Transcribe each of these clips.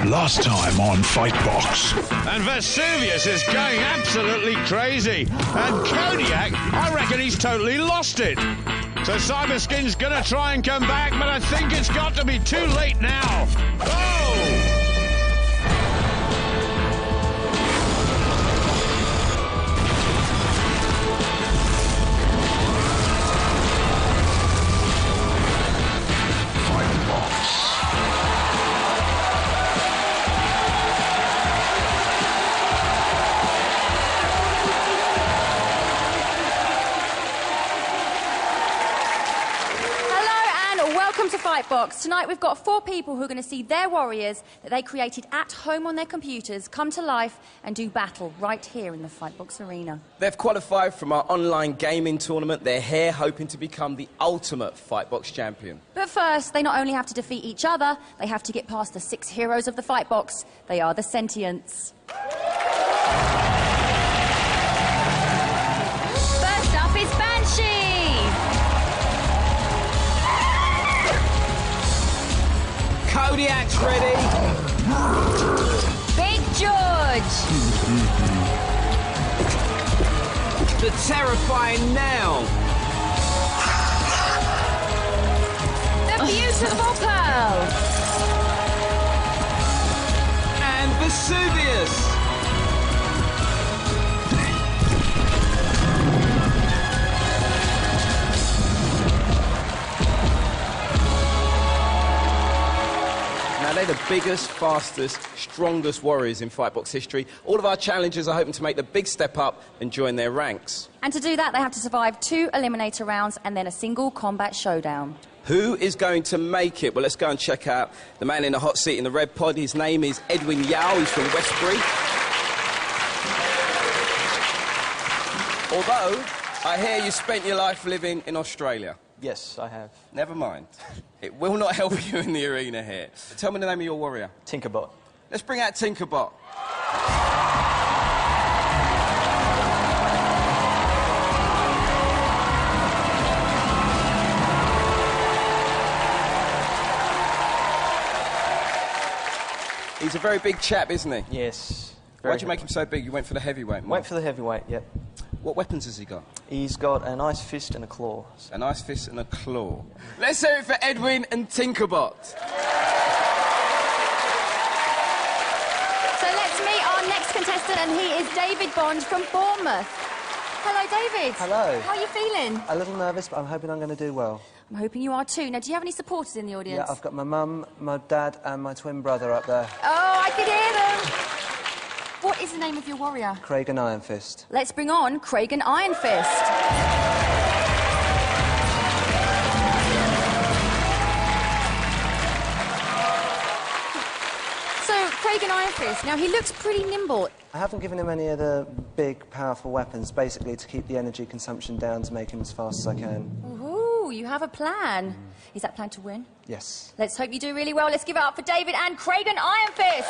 Last time on Fightbox. And Vesuvius is going absolutely crazy. And Kodiak, I reckon he's totally lost it. So Cyberskin's going to try and come back, but I think it's got to be too late now. Oh! Welcome to Fightbox. Tonight we've got 4 people who are going to see their warriors that they created at home on their computers come to life and do battle right here in the Fightbox arena. They've qualified from our online gaming tournament. They're here hoping to become the ultimate Fightbox champion. But first, they not only have to defeat each other, they have to get past the 6 heroes of the Fightbox. They are the Sentients. First up is Banshee. Kodiak's ready. Big George. The terrifying Nell. The beautiful Pearl. And Vesuvius. Now, they're the biggest, fastest, strongest warriors in Fightbox history. All of our challengers are hoping to make the big step up and join their ranks. And to do that, they have to survive 2 eliminator rounds and then a single combat showdown. Who is going to make it? Well, let's go and check out the man in the hot seat in the red pod. His name is Edwin Yao. He's from Westbury. Although, I hear you spent your life living in Australia. Yes, I have. Never mind. It will not help you in the arena here. Tell me the name of your warrior. Tinkerbot. Let's bring out Tinkerbot. He's a very big chap, isn't he? Yes. Why'd you make him so big? You went for the heavyweight, Went for the heavyweight, yep. What weapons has he got? He's got an ice fist and a claw. An ice fist and a claw. Let's hear it for Edwin and Tinkerbot. So let's meet our next contestant, and he is David Bond from Bournemouth. Hello, David. Hello. How are you feeling? A little nervous, but I'm hoping I'm going to do well. I'm hoping you are too. Now, do you have any supporters in the audience? Yeah, I've got my mum, my dad and my twin brother up there. Oh, I can hear them. What is the name of your warrior? Craig and Iron Fist. Let's bring on Craig and Iron Fist. So, Craig and Iron Fist, now he looks pretty nimble. I haven't given him any of the big, powerful weapons, basically to keep the energy consumption down to make him as fast as I can. Ooh, you have a plan. Is that plan to win? Yes. Let's hope you do really well. Let's give it up for David and Craig and Iron Fist.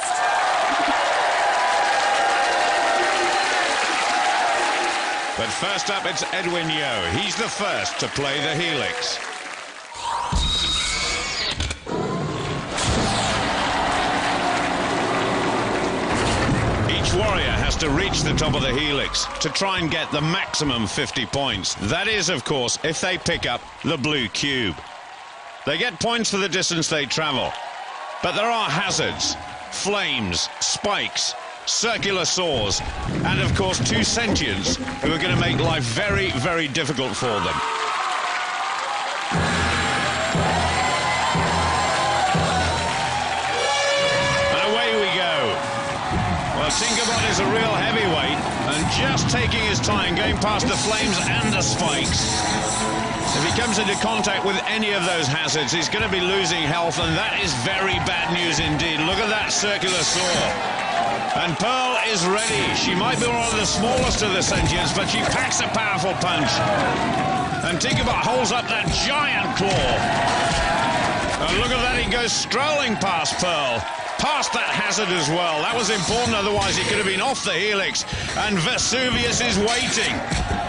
But first up, it's Edwin Yeo. He's the first to play the Helix. Each warrior has to reach the top of the Helix to try and get the maximum 50 points. That is, of course, if they pick up the blue cube. They get points for the distance they travel. But there are hazards, flames, spikes, circular saws, and of course 2 sentients who are going to make life very, very difficult for them. And away we go. Well, Tinkerbot is a real heavyweight and just taking his time going past the flames and the spikes. If he comes into contact with any of those hazards, he's going to be losing health, and that is very bad news indeed. Look at that circular saw. And Pearl is ready. She might be one of the smallest of the sentients, but she packs a powerful punch. And Tinkerbot holds up that giant claw. And look at that, he goes strolling past Pearl. Past that hazard as well. That was important, otherwise he could have been off the Helix. And Vesuvius is waiting.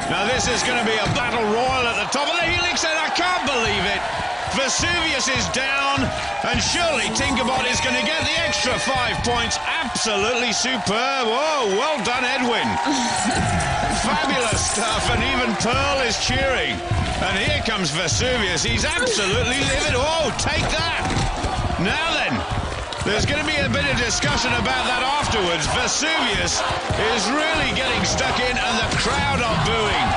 Now this is going to be a battle royal at the top of the Helix, and I can't believe it. Vesuvius is down, and surely Tinkerbot is going to get the extra 5 points. Absolutely superb. Oh, well done, Edwin. Fabulous stuff, and even Pearl is cheering. And here comes Vesuvius. He's absolutely livid. Oh, take that. Now then, there's going to be a bit of discussion about that afterwards. Vesuvius is really getting stuck in, and the crowd are booing.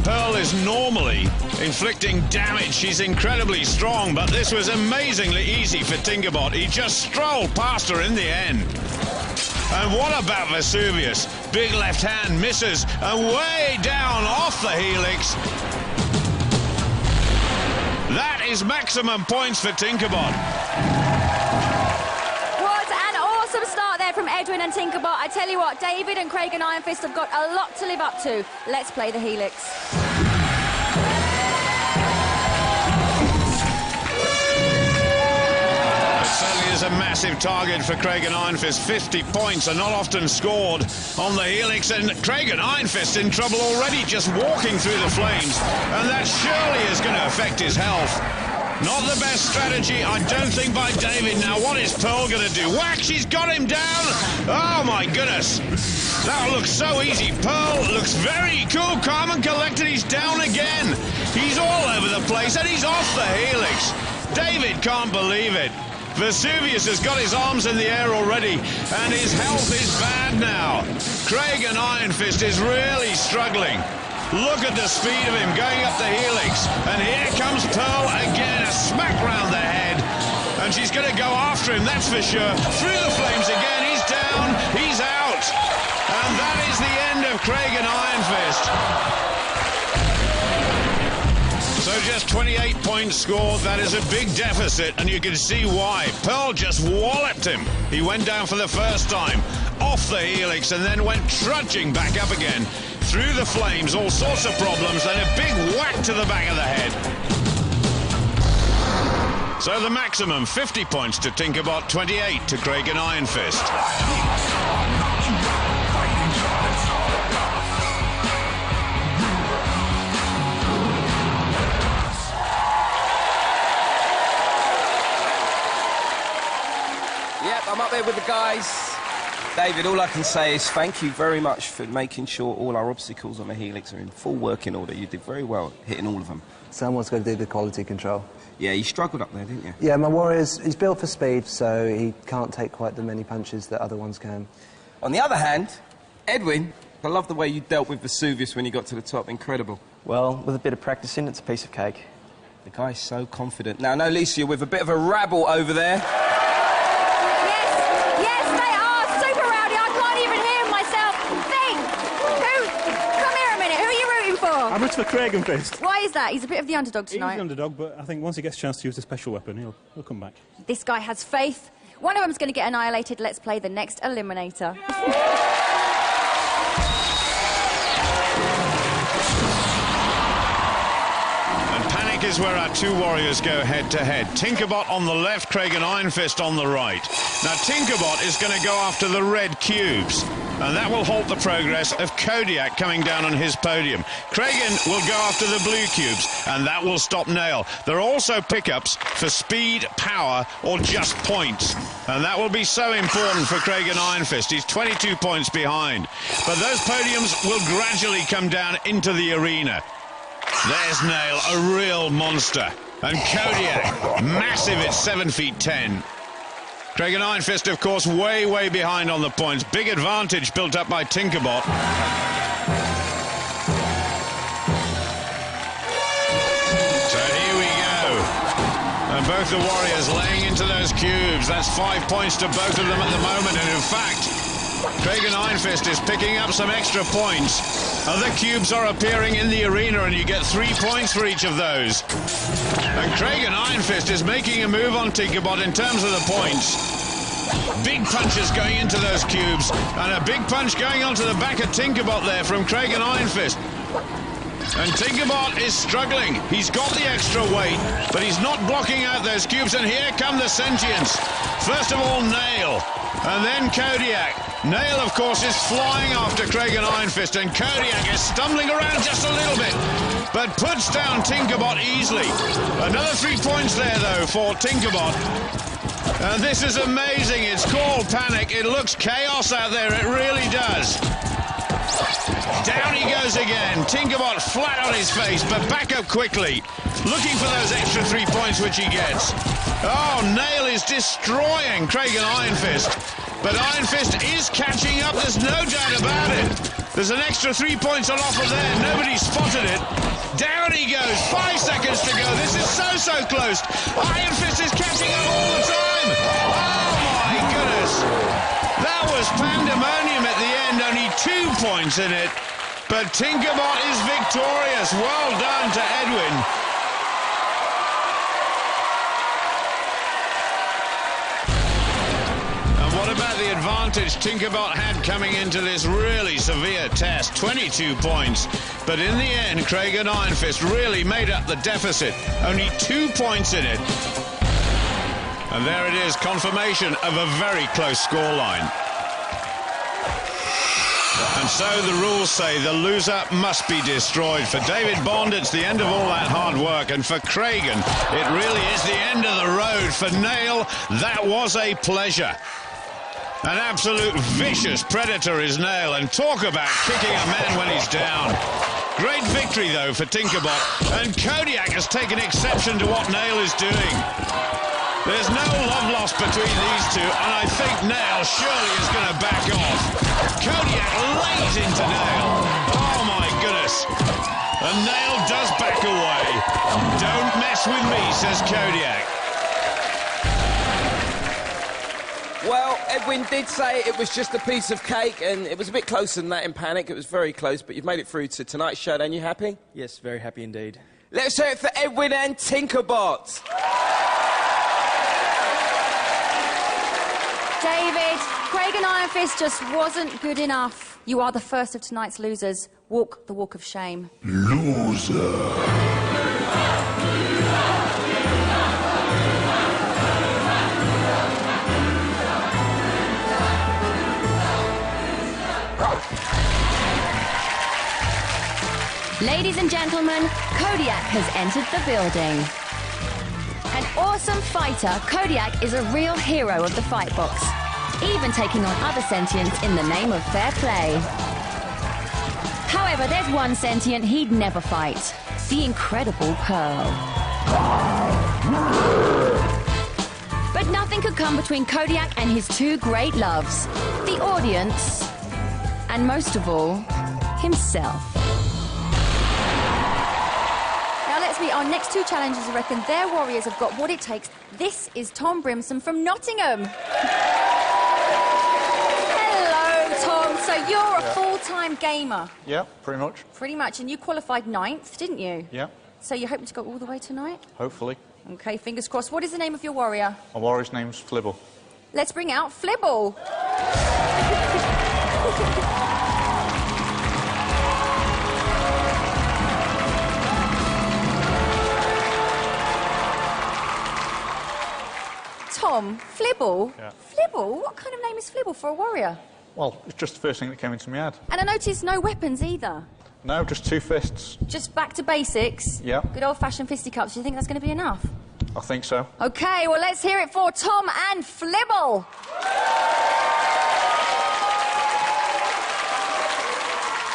Pearl is normally inflicting damage. She's incredibly strong, but this was amazingly easy for Tinkerbot. He just strolled past her in the end. And what about Vesuvius? Big left hand misses, and way down off the helix. That is maximum points for Tinkerbot. What an awesome start there from Edwin and Tinkerbot. I tell you what, David and Craig and Iron Fist have got a lot to live up to. Let's play the helix. Certainly is a massive target for Craig and Iron Fist. 50 points are not often scored on the helix, and Craig and Iron Fist in trouble already just walking through the flames, and that surely is going to affect his health. Not the best strategy, I don't think, by David. Now, what is Pearl going to do? Whack, she's got him down! Oh, my goodness! That looks so easy. Pearl looks very cool, calm and collected. He's down again. He's all over the place, and he's off the helix. David can't believe it. Vesuvius has got his arms in the air already, and his health is bad now. Craig and Iron Fist is really struggling. Look at the speed of him going up the helix. And here comes Pearl again, a smack round the head. And she's going to go after him, that's for sure. Through the flames again, he's down, he's out. And that is the end of Craig and Iron Fist. So just 28 points scored. That is a big deficit, and you can see why. Pearl just walloped him. He went down for the first time, off the helix, and then went trudging back up again. Through the flames, all sorts of problems, then a big whack to the back of the head. So the maximum, 50 points to Tinkerbot, 28 to Craig and Iron Fist. I'm up there with the guys. David, all I can say is thank you very much for making sure all our obstacles on the helix are in full working order. You did very well hitting all of them. Someone's got to do the quality control. Yeah, you struggled up there, didn't you? Yeah, my warrior's he's built for speed, so he can't take quite the many punches that other ones can. On the other hand, Edwin, I love the way you dealt with Vesuvius when you got to the top. Incredible. Well, with a bit of practicing, it's a piece of cake. The guy's so confident. Now, no, Lisa, you're with a bit of a rabble over there. I'm rooting for Craig and Fist. Why is that? He's a bit of the underdog tonight. He's the underdog, but I think once he gets a chance to use the special weapon, he'll come back. This guy has faith. One of them's going to get annihilated. Let's play the next eliminator. And panic is where our two warriors go head-to-head. Tinkerbot on the left, Craig and Iron Fist on the right. Now, Tinkerbot is going to go after the red cubes, and that will halt the progress of Kodiak coming down on his podium. Kragan will go after the blue cubes, and that will stop Nail. There are also pickups for speed, power, or just points, and that will be so important for Craig and Iron Fist. He's 22 points behind, but those podiums will gradually come down into the arena. There's Nail, a real monster, and Kodiak, massive at 7 feet 10. Craig and Iron Fist, of course, way, way behind on the points. Big advantage built up by Tinkerbot. So here we go. And both the warriors laying into those cubes. That's 5 points to both of them at the moment. And in fact, Craig and Iron Fist is picking up some extra points. Other cubes are appearing in the arena, and you get 3 points for each of those. And Craig and Iron Fist is making a move on Tinkerbot in terms of the points. Big punches going into those cubes, and a big punch going onto the back of Tinkerbot there from Craig and Iron Fist. And Tinkerbot is struggling. He's got the extra weight, but he's not blocking out those cubes, and here come the sentients. First of all, Nail. And then Kodiak. Nail, of course, is flying after Craig and Iron Fist, and Kodiak is stumbling around just a little bit, but puts down Tinkerbot easily. Another 3 points there, though, for Tinkerbot. And this is amazing. It's called Panic. It looks chaos out there. It really does. Down he goes again. Tinkerbot flat on his face, but back up quickly. Looking for those extra 3 points which he gets. Oh, Nail is destroying Craig and Iron Fist. But Iron Fist is catching up, there's no doubt about it. There's an extra 3 points on offer there. Nobody spotted it. Down he goes. 5 seconds to go. This is so close. Iron Fist is catching up all the time. Oh, my goodness. That was pandemonium at the end. Only 2 points in it. But Tinkerbot is victorious. Well done to Edwin. About the advantage Tinkerbot had coming into this really severe test, 22 points. But in the end, Craig and Iron Fist really made up the deficit. Only 2 points in it. And there it is, confirmation of a very close scoreline. And so the rules say the loser must be destroyed. For David Bond, it's the end of all that hard work. And for Cragen, it really is the end of the road. For Nail, that was a pleasure. An absolute vicious predator is Nail, and talk about kicking a man when he's down. Great victory, though, for Tinkerbot, and Kodiak has taken exception to what Nail is doing. There's no love lost between these two, and I think Nail surely is going to back off. Kodiak lays into Nail. Oh, my goodness. And Nail does back away. Don't mess with me, says Kodiak. Well, Edwin did say it was just a piece of cake, and it was a bit closer than that in Panic. It was very close, but you've made it through to tonight's showdown. You happy? Yes, very happy indeed. Let's hear it for Edwin and Tinkerbot. David, Craig and Iron Fist just wasn't good enough. You are the first of tonight's losers. Walk the walk of shame. Loser. Ladies and gentlemen, Kodiak has entered the building. An awesome fighter, Kodiak is a real hero of the Fightbox, even taking on other sentients in the name of fair play. However, there's one sentient he'd never fight, the Incredible Pearl. But nothing could come between Kodiak and his two great loves, the audience, and most of all, himself. Now let's meet our next two challengers. I reckon their warriors have got what it takes. This is Tom Brimson from Nottingham. Hello, Tom. So you're a full-time gamer? Yeah, pretty much. Pretty much. And you qualified 9th, didn't you? Yeah. So you're hoping to go all the way tonight? Hopefully. OK, fingers crossed. What is the name of your warrior? My warrior's name's Flibble. Let's bring out Flibble. Tom, Flibble? Yeah. Flibble? What kind of name is Flibble for a warrior? Well, it's just the first thing that came into my head. And I noticed no weapons either. No, just 2 fists. Just back to basics? Yeah. Good old-fashioned fisticuffs. Do you think that's going to be enough? I think so. OK, well, let's hear it for Tom and Flibble.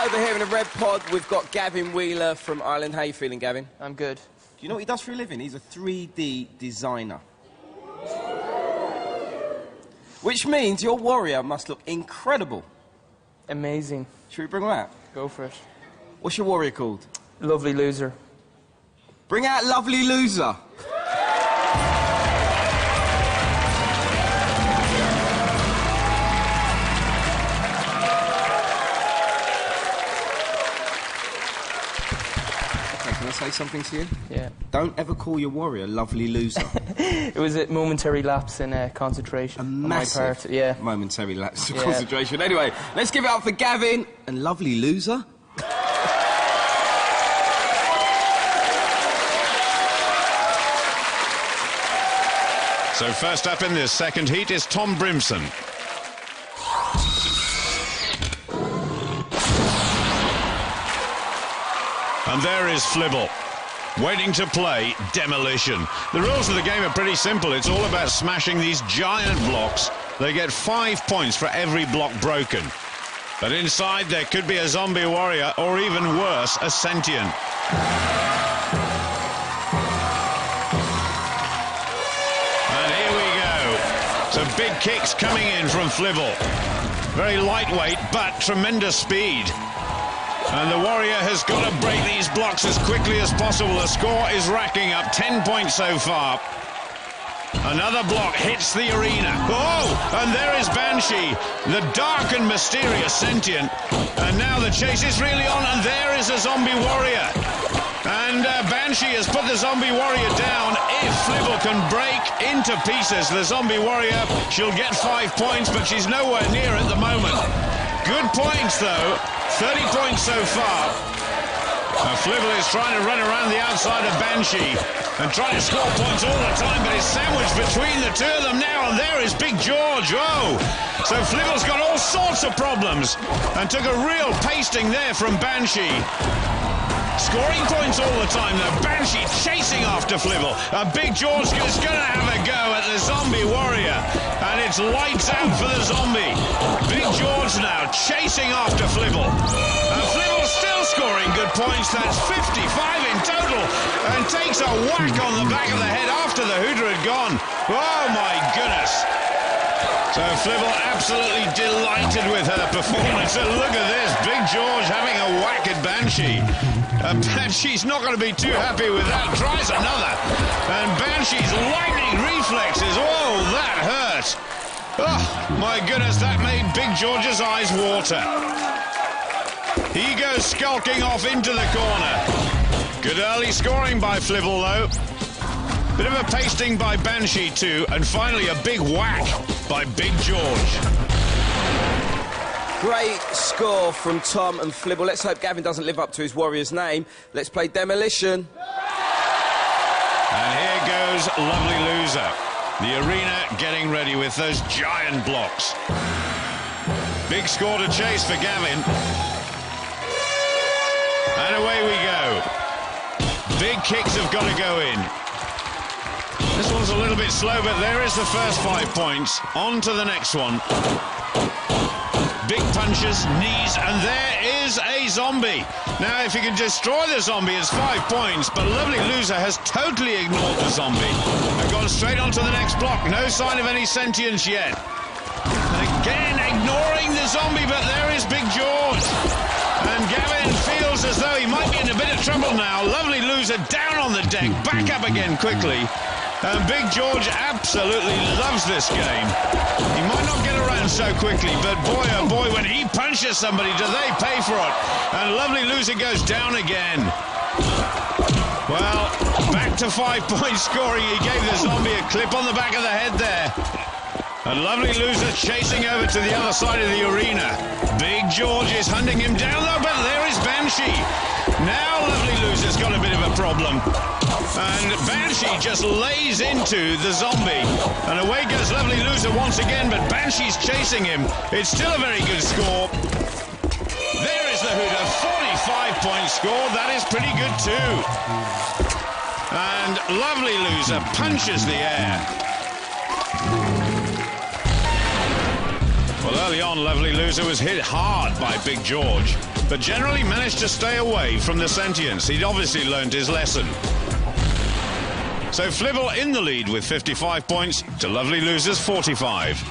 Over here in the red pod, we've got Gavin Wheeler from Ireland. How you feeling, Gavin? I'm good. Do you know what he does for a living? He's a 3D designer. Which means your warrior must look incredible. Amazing. Should we bring him out? Go for it. What's your warrior called? Lovely loser. Bring out Lovely Loser. Can I say something to you? Yeah. Don't ever call your warrior Lovely Loser. It was a momentary lapse in concentration on my part. Yeah. Momentary lapse of concentration. Anyway, let's give it up for Gavin and Lovely Loser. So first up in this second heat is Tom Brimson. And there is Flibble, waiting to play Demolition. The rules of the game are pretty simple. It's all about smashing these giant blocks. They get 5 points for every block broken. But inside there could be a zombie warrior, or even worse, a sentient. And here we go. So big kicks coming in from Flibble. Very lightweight, but tremendous speed. And the warrior has got to break these blocks as quickly as possible. The score is racking up 10 points so far. Another block hits the arena. Oh, and there is Banshee, the dark and mysterious sentient. And now the chase is really on, and there is a zombie warrior. And Banshee has put the zombie warrior down. If Flibble can break into pieces the zombie warrior, she'll get 5 points, but she's nowhere near at the moment. Good points, though. 30 points so far. Flibble is trying to run around the outside of Banshee and trying to score points all the time, but he's sandwiched between the two of them now, and there is Big George. Oh! So Flibble's got all sorts of problems and took a real pasting there from Banshee. Scoring points all the time, though. Banshee chasing after Flibble. Big George is going to have a go at the zombie warrior. And it's lights out for the zombie. Big George now chasing after Flibble. Flibble's still scoring good points. That's 55 in total. And takes a whack on the back of the head after the Hooter had gone. Oh, my goodness. So Flibble absolutely delighted with her performance. And look at this. Big George having a whack at Banshee. Banshee's not going to be too happy with that. Tries another. And Banshee's lightning reflexes. Oh, that hurt. Oh, my goodness, that made Big George's eyes water. He goes skulking off into the corner. Good early scoring by Flibble, though. Bit of a pasting by Banshee, too. And finally, a big whack by Big George. Great score from Tom and Flibble. Let's hope Gavin doesn't live up to his warrior's name. Let's play Demolition. And here goes Lovely Loser. The arena getting ready with those giant blocks. Big score to chase for Gavin. And away we go. Big kicks have got to go in. This one's a little bit slow, but there is the first 5 points. On to the next one. Big punches, knees, and there is a zombie. Now, if you can destroy the zombie, it's 5 points, but Lovely Loser has totally ignored the zombie and gone straight on to the next block. No sign of any sentience yet. Again, ignoring the zombie, but there is Big George. And Gavin feels as though he might be in a bit of trouble now. Lovely Loser down on the deck, back up again quickly. And Big George absolutely loves this game. He might not get around so quickly, but boy, oh boy, when he punches somebody, do they pay for it. And Lovely Loser goes down again. Well, back to 5 points scoring. He gave the zombie a clip on the back of the head there. And Lovely Loser chasing over to the other side of the arena. Big George is hunting him down, though, but there is Banshee. Now Lovely Loser's got a bit of a problem. And Banshee just lays into the zombie. And away goes Lovely Loser once again, but Banshee's chasing him. It's still a very good score. There is the Hooter, 45-point score. That is pretty good too. And Lovely Loser punches the air. Well, early on, Lovely Loser was hit hard by Big George, but generally managed to stay away from the sentience. He'd obviously learned his lesson. So Flibble in the lead with 55 points to Lovely Loser's 45.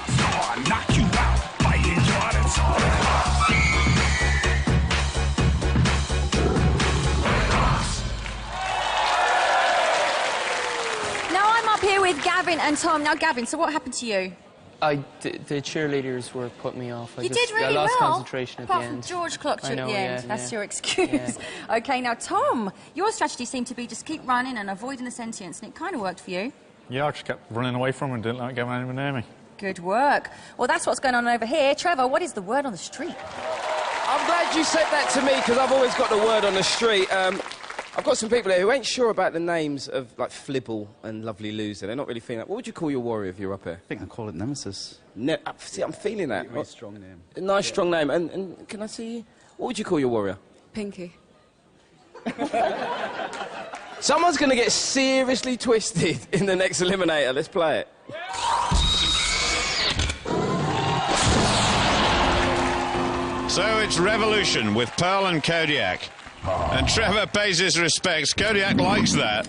Now I'm up here with Gavin and Tom. Now, Gavin, so what happened to you? The cheerleaders were putting me off. You did really I lost well. concentration at the Apart end. from George clocked you at the end. Yeah, That's your excuse. Yeah. OK, now, Tom, your strategy seemed to be just keep running and avoiding the sentience, and it kind of worked for you. Yeah, I just kept running away from him and didn't let him get anywhere near me. Good work. Well, that's what's going on over here. Trevor, what is the word on the street? I'm glad you said that to me, because I've always got the word on the street. I've got some people here who ain't sure about the names of, like, Flibble and Lovely Loser. They're not really feeling that. What would you call your warrior if you're up here? I think I call it Nemesis. See, I'm feeling that. Very strong name. A nice, strong name. And can I see you? What would you call your warrior? Pinky. Someone's going to get seriously twisted in the next eliminator. Let's play it. So it's Revolution with Pearl and Kodiak. And Trevor pays his respects. Kodiak likes that.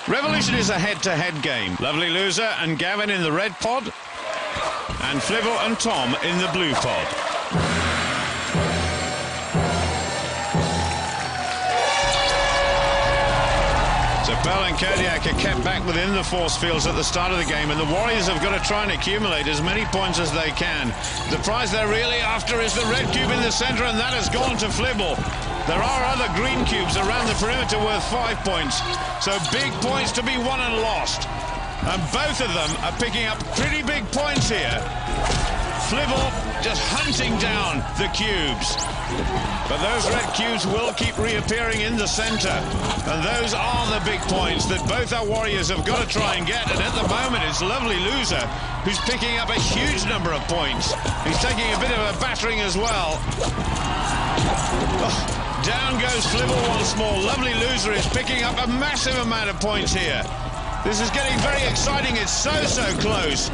Revolution is a head-to-head game. Lovely Loser and Gavin in the red pod, and Flibble and Tom in the blue pod. So Pearl and Kodiak are kept back within the force fields at the start of the game, and the Warriors have got to try and accumulate as many points as they can. The prize they're really after is the red cube in the centre, and that has gone to Flibble. There are other green cubes around the perimeter worth 5 points, so big points to be won and lost. And both of them are picking up pretty big points here. Flibble just hunting down the cubes. But those red cubes will keep reappearing in the centre. And those are the big points that both our Warriors have got to try and get. And at the moment, it's Lovely Loser who's picking up a huge number of points. He's taking a bit of a battering as well. Oh, down goes Flibble once more. Lovely Loser is picking up a massive amount of points here. This is getting very exciting. It's so close.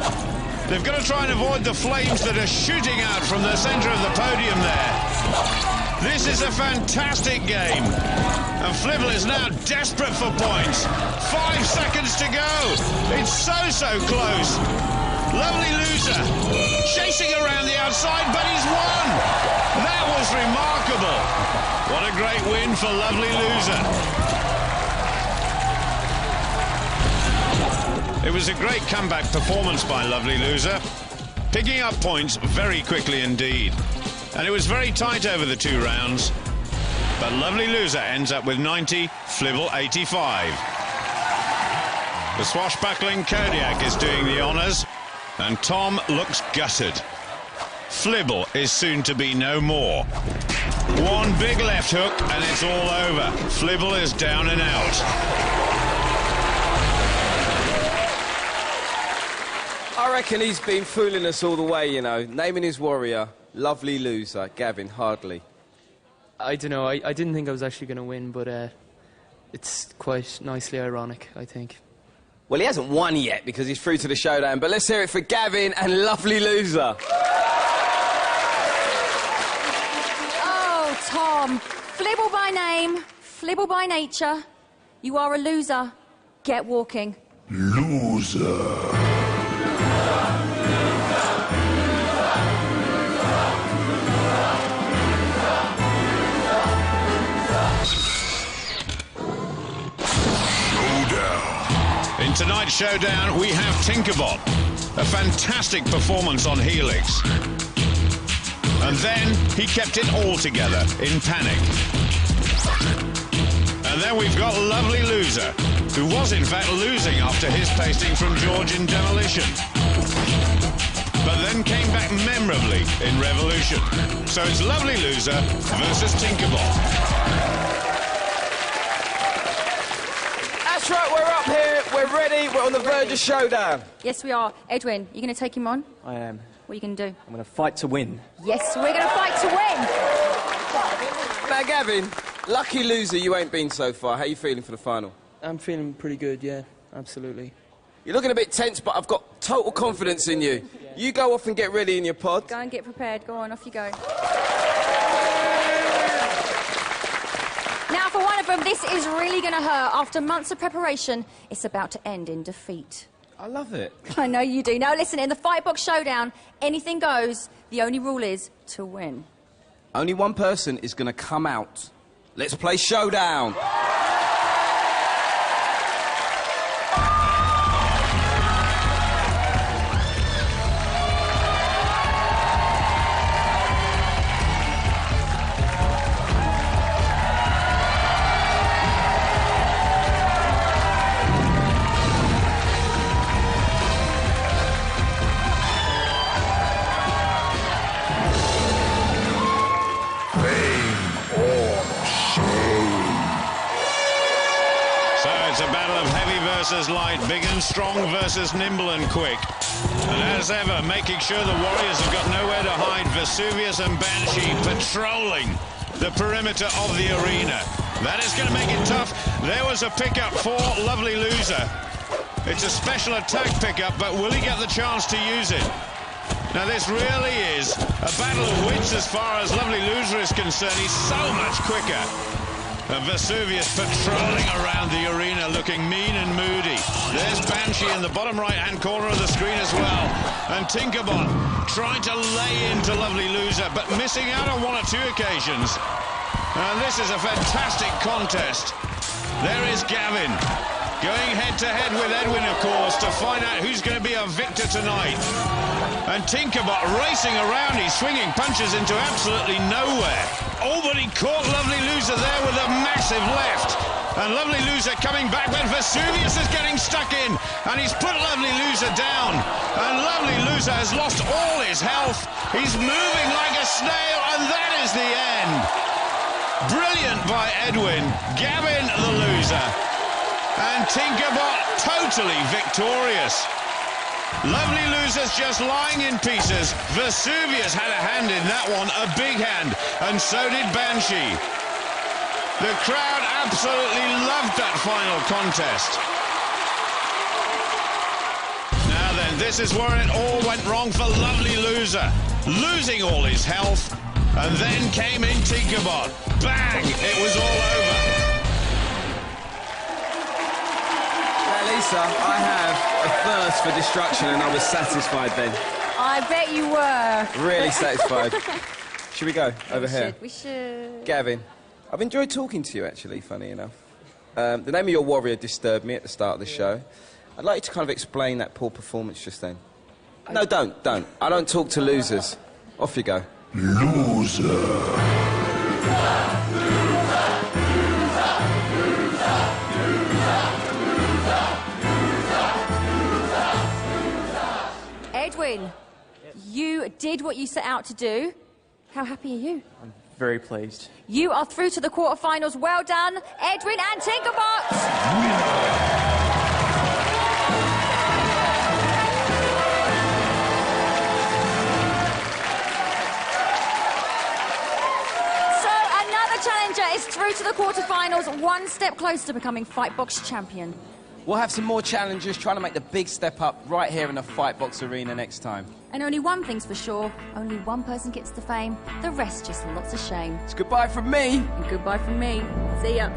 They've got to try and avoid the flames that are shooting out from the centre of the podium there. This is a fantastic game. And Flibble is now desperate for points. 5 seconds to go. It's so close. Lovely Loser chasing around the outside, but he's won. That was remarkable. What a great win for Lovely Loser. It was a great comeback performance by Lovely Loser, picking up points very quickly indeed. And it was very tight over the 2 rounds. But Lovely Loser ends up with 90, Flibble 85. The swashbuckling Kodiak is doing the honours, and Tom looks gutted. Flibble is soon to be no more. One big left hook and it's all over. Flibble is down and out. I reckon he's been fooling us all the way, you know, naming his warrior Lovely Loser. Gavin, hardly. I don't know, I didn't think I was actually going to win, but it's quite nicely ironic, I think. Well, he hasn't won yet because he's through to the showdown, but let's hear it for Gavin and Lovely Loser. Oh, Tom. Flibble by name, Flibble by nature. You are a loser. Get walking. Loser. In tonight's showdown, we have Tinkerbot. A fantastic performance on Helix. And then he kept it all together in Panic. And then we've got Lovely Loser, who was in fact losing after his pasting from George in Demolition. But then came back memorably in Revolution. So it's Lovely Loser versus Tinkerbot. That's right, we're up here, we're ready, we're on the verge of showdown. Yes, we are. Edwin, you going to take him on? I am. What are you going to do? I'm going to fight to win. Yes, we're going to fight to win. Now, Gavin, lucky loser you ain't been so far. How are you feeling for the final? I'm feeling pretty good, yeah, absolutely. You're looking a bit tense, but I've got total confidence in you. You go off and get ready in your pod. Go and get prepared. Go on, off you go. Now, for one of them, this is really going to hurt. After months of preparation, it's about to end in defeat. I love it. I know you do. Now, listen, in the Fightbox showdown, anything goes. The only rule is to win. Only one person is going to come out. Let's play showdown. Versus light, big and strong versus nimble and quick. And as ever, making sure the Warriors have got nowhere to hide, Vesuvius and Banshee patrolling the perimeter of the arena. That is going to make it tough. There was a pickup for Lovely Loser. It's a special attack pickup, but will he get the chance to use it? Now, this really is a battle of wits as far as Lovely Loser is concerned. He's so much quicker. And Vesuvius patrolling around the arena, looking mean and moody. There's Banshee in the bottom right-hand corner of the screen as well. And Tinkerbot trying to lay into Lovely Loser, but missing out on one or two occasions. And this is a fantastic contest. There is Gavin, going head-to-head with Edwin, of course, to find out who's going to be a victor tonight. And Tinkerbot racing around, he's swinging punches into absolutely nowhere. Oh, but he caught Lovely Loser there with a massive left. And Lovely Loser coming back, but Vesuvius is getting stuck in. And he's put Lovely Loser down. And Lovely Loser has lost all his health. He's moving like a snail, and that is the end. Brilliant by Edwin. Gavin the loser. And Tinkerbot totally victorious. Lovely Loser's just lying in pieces. Vesuvius had a hand in that one, a big hand, and so did Banshee. The crowd absolutely loved that final contest. Now then, this is where it all went wrong for Lovely Loser. Losing all his health, and then came in Tinkerbot. Bang! It was all over. Lisa, I have a thirst for destruction, and I was satisfied then. I bet you were. Really satisfied. Should we go over here? We should. Gavin, I've enjoyed talking to you, actually, funny enough. The name of your warrior disturbed me at the start of the show. I'd like you to kind of explain that poor performance just then. No, don't. I don't talk to losers. Off you go. Loser. Edwin, you did what you set out to do. How happy are you? I'm very pleased. You are through to the quarterfinals. Well done, Edwin and Tinkerbot. So another challenger is through to the quarterfinals, one step closer to becoming Fightbox champion. We'll have some more challengers trying to make the big step up right here in the Fightbox arena next time. And only one thing's for sure, only one person gets the fame, the rest just lots of shame. It's goodbye from me. And goodbye from me. See ya.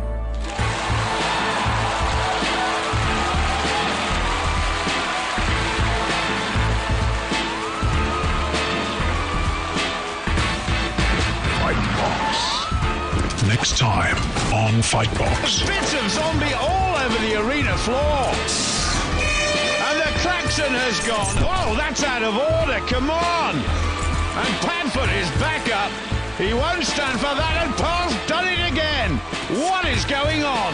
Next time on Fightbox. Bits of zombie all over the arena floor. And the klaxon has gone. Oh, that's out of order. Come on. And Padfoot is back up. He won't stand for that, and Paul's done it again. What is going on?